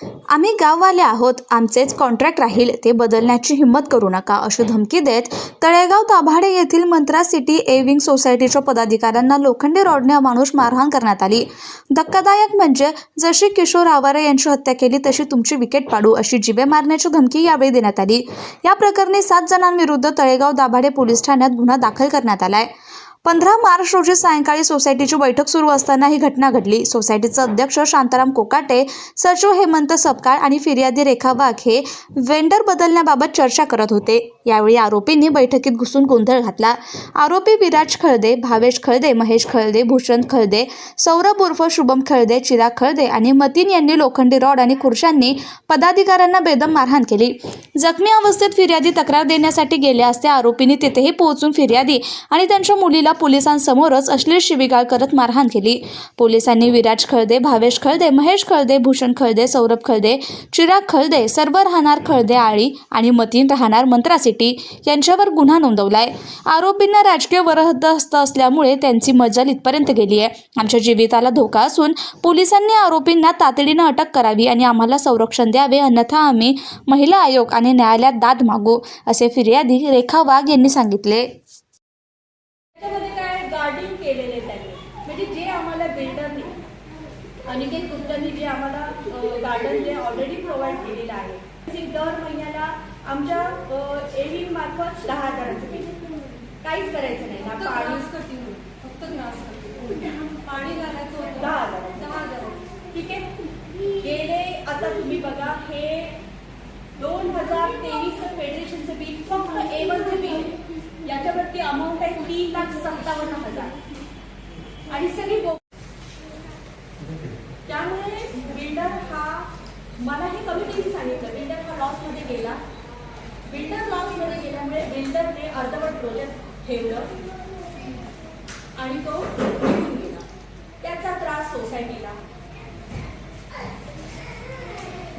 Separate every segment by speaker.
Speaker 1: आम्ही गाववाले आहोत, आमचेच कॉन्ट्रॅक्ट राहील, ते बदलण्याची हिंमत करू नका, अशी धमकी देत तळेगाव दाभाडे येथील मंत्रा सिटी ए विंग सोसायटीच्या पदाधिकाऱ्यांना लोखंडी रॉडने माणूस मारहाण करण्यात आली। धक्कादायक म्हणजे जशी किशोर आवारे यांची हत्या केली तशी तुमची विकेट पाडू, अशी जिवे मारण्याची धमकी यावेळी देण्यात आली। या प्रकरणी 7 जणांविरुद्ध तळेगाव दाभाडे पोलीस ठाण्यात गुन्हा दाखल करण्यात आलाय। 15 मार्च रोजी सायंकाळी सोसायटीची बैठक सुरू असताना ही घटना घडली। सोसायटीचे अध्यक्ष शांताराम कोकाटे, सचिव हेमंत सपकाळ आणि फिर्यादी रेखा वाघ हे वेंडर बदलण्याबाबत चर्चा करत होते। यावेळी आरोपींनी बैठकीत घुसून गोंधळ घातला। आरोपी विराज खळदे, भावेश खळदे, महेश खळदे, भूषण खळदे, सौरभ उर्फ शुभम खळदे, चिराग खळदे आणि मतीन यांनी लोखंडी रॉड आणि खुर्च्यांनी पदाधिकाऱ्यांना बेदम मारहाण केली। जखमी अवस्थेत फिर्यादी तक्रार देण्यासाठी गेले असता आरोपींनी तेथेही पोहोचून फिर्यादी आणि त्यांच्या मुलीला पोलिसांसमोरच अश्लील शिवीगाळ करत मारहाण केली। पोलिसांनी विराज खळदे, भावेश खळदे, महेश खळदे, भूषण खळदे, सौरभ खळदे, चिराग खळदे सर्व राहणार खळदे आळी आणि मतीन राहणार मंत्रा सिटी यांच्यावर गुन्हा नोंदवलाय। आरोपींना राजकीय वरदहस्त असल्यामुळे त्यांची मजल इथपर्यंत गेली आहे। आमच्या जीविताला धोका असून पोलिसांनी आरोपींना तातडीने अटक करावी आणि आम्हाला संरक्षण द्यावे, अन्यथा आम्ही महिला आयोग आणि न्यायालयात दाद मागू, असे फिर्यादी रेखा वाघ यांनी सांगितले।
Speaker 2: त्याच्यामध्ये काय गार्डिंग केलेले त्यांनी, म्हणजे जे आम्हाला बिल्डरने अनिकेत गुप्तांनी जे आम्हाला गार्डन जे ऑलरेडी प्रोव्हाइड केलेलं आहे, दर महिन्याला आमच्या एव्हिंग मार्फत 10,000चं बिल, काहीच करायचं नाही ना, फक्त पाणी घालायचं 10,000, ठीक आहे। गेले आता तुम्ही बघा, हे 2023चं फेडरेशनचं बिल फक्त A1चं बिल, याच्यावरती अमाऊंट आहे 3,57,000 आणि सगळी त्यामुळे बिल्डर हा, मला हे कमिटीने सांगितलं, बिल्डर हा लॉसमध्ये गेला। बिल्डर लॉसमध्ये गेल्यामुळे बिल्डरने अर्धवट प्रोजेक्ट ठेवलं आणि तो निघून गेला, त्याचा त्रास सोसायटीला।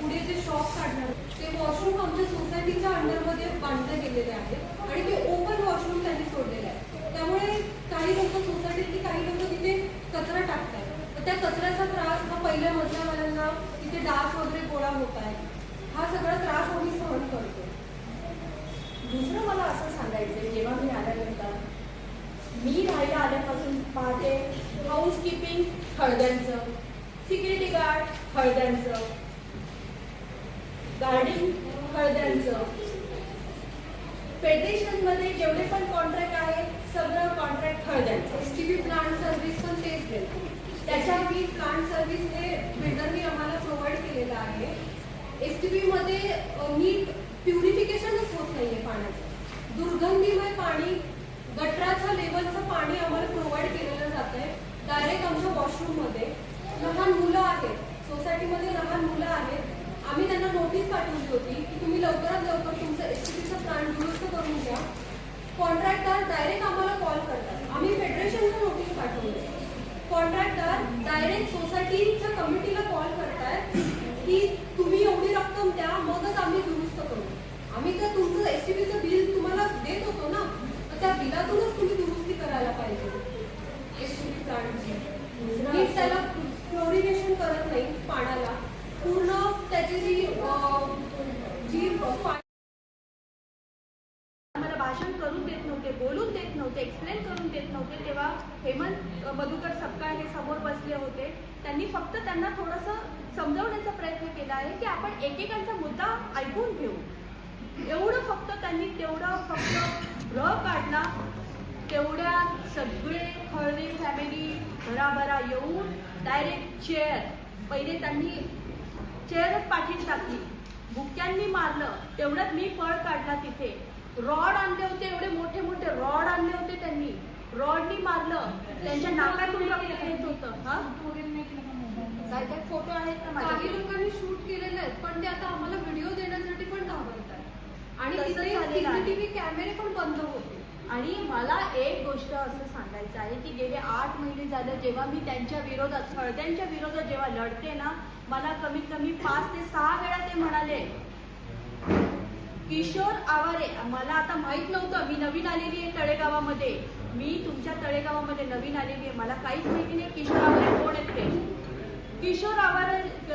Speaker 3: पुढे जे शॉप काढणार ते वॉशरूम आमच्या सोसायटीच्या अंडरमध्ये बांधले गेलेले आहेत आणि ते ओपन वॉशरूम त्यांनी सोडलेलं आहे। त्यामुळे काही लोक सोसायटीतली काही लोक तिथे कचरा टाकतात, तर त्या कचऱ्याचा त्रास हा पहिल्या मजल्यावाल्यांना तिथे डास वगैरे गोळा होत आहे, हा सगळा त्रास आम्ही सहन करतो।
Speaker 2: दुसरं मला असं सांगायचं, जेव्हा मी आल्यानंतर मी राहायला आल्यापासून पाहते, हाऊसकीपिंग खळद्यांचं, सिक्युरिटी गार्ड खळद्यांचं, गार्डिंग खळद्यांचं, फेडरेशनमध्ये जेवढे पण कॉन्ट्रॅक्ट आहे सगळं कॉन्ट्रॅक्ट खळद्यांचं।
Speaker 3: STP प्लांट सर्व्हिस पण तेच देतो, त्याच्यापैकी प्लांट सर्व्हिस हे बिल्डरनी आम्हाला प्रोव्हाइड केलेलं आहे। STP मध्ये नीट प्युरिफिकेशनच होत नाही आहे पाण्याचं, दुर्गंधीमय पाणी, गटराच्या लेवलचं पाणी आम्हाला प्रोव्हाइड केलेलं जात आहे डायरेक्ट आमच्या वॉशरूममध्ये। लहान मुलं आहेत, सोसायटीमध्ये लहान मुलं आहेत, आम्ही त्यांना नोटीस पाठवली होती की तुम्ही लवकरात लवकर तुमचं STPचं प्लांट दुरुस्त करून द्या। कॉन्ट्रॅक्टर डायरेक्ट आम्हाला कॉल करतात, आम्ही फेडरेशनला नोटीस पाठवली, कॉन्ट्रॅक्टर डायरेक्ट सोसायटीच्या कमिटीला कॉल करतायत की तुम्ही एवढी रक्कम द्या, मगच आम्ही दुरुस्त करू। आम्ही तर तुमचं STPचं बिल तुम्हाला देत होतो ना, तर त्या बिलातूनच तुम्ही दुरुस्ती करायला पाहिजे STP प्लांटची। नीट त्याला फ्लोरिनेशन करत नाही पाण्याला, पूर्ण त्याची जी
Speaker 2: मला भाषण करून देत नव्हते, बोलून देत नव्हते, एक्सप्लेन करून देत नव्हते। तेव्हा हेमंत मधुकर सपकाळ हे समोर बसले होते, त्यांनी फक्त त्यांना थोडंसं समजावण्याचा प्रयत्न केला आहे की आपण एकेकांचा मुद्दा ऐकून घेऊ, एवढं फक्त त्यांनी तेवढं फक्त काढला। तेवढ्या सगळे खळदे फॅमिली भराभरा येऊन डायरेक्ट चेअर, पहिले त्यांनी चेअरच पाठीत टाकली, बुक्यांनी मारलं, तेवढ्यात मी पळ काढला। तिथे रॉड आणले होते, एवढे मोठे मोठे रॉड आणले होते त्यांनी, रॉडनी मारलं, त्यांच्या नाकातून रक्त येत होतं। हा काय काय फोटो आहेत ना,
Speaker 3: काही लोकांनी शूट केलेले आहेत, पण ते आता आम्हाला व्हिडिओ देण्यासाठी पण घाबरतात आणि तिथे CCTV कॅमेरे पण बंद होते।
Speaker 2: आणि मला एक गोष्ट असं सांगायचं आहे की गेले 8 महिने झालं जेव्हा मी त्यांच्या विरोधात, खळद्यांच्या विरोधात जेव्हा लढते ना, मला कमीत कमी 5 ते 6 वेळा ते म्हणाले किशोर आवारे, मला आता माहित नव्हतं, मी नवीन आलेली आहे तळेगावामध्ये, मी तुमच्या तळेगावामध्ये नवीन आलेली आहे, मला काहीच माहिती नाही किशोर आवारे कोण आहेत ते। किशोर आवार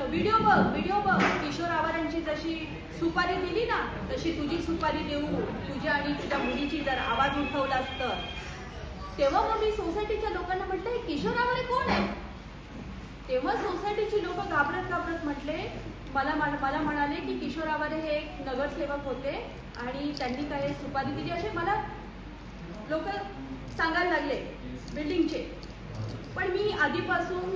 Speaker 2: व्हिडिओ बघ किशोर आवारांची जशी सुपारी दिली ना तशी तुझी सुपारी देऊ, तुझ्या आणि तुझ्या मुलीची जर आवाज उठवला असतं. तेव्हा मग मी सोसायटीच्या लोकांना म्हटलं हे किशोर आवारे कोण आहे. तेव्हा सोसायटीची लोक घाबरत म्हटले मला म्हणाले की किशोर आवारे हे एक नगरसेवक होते आणि त्यांनी काय सुपारी दिली असे मला लोक सांगायला लागले बिल्डिंगचे. पण मी आधीपासून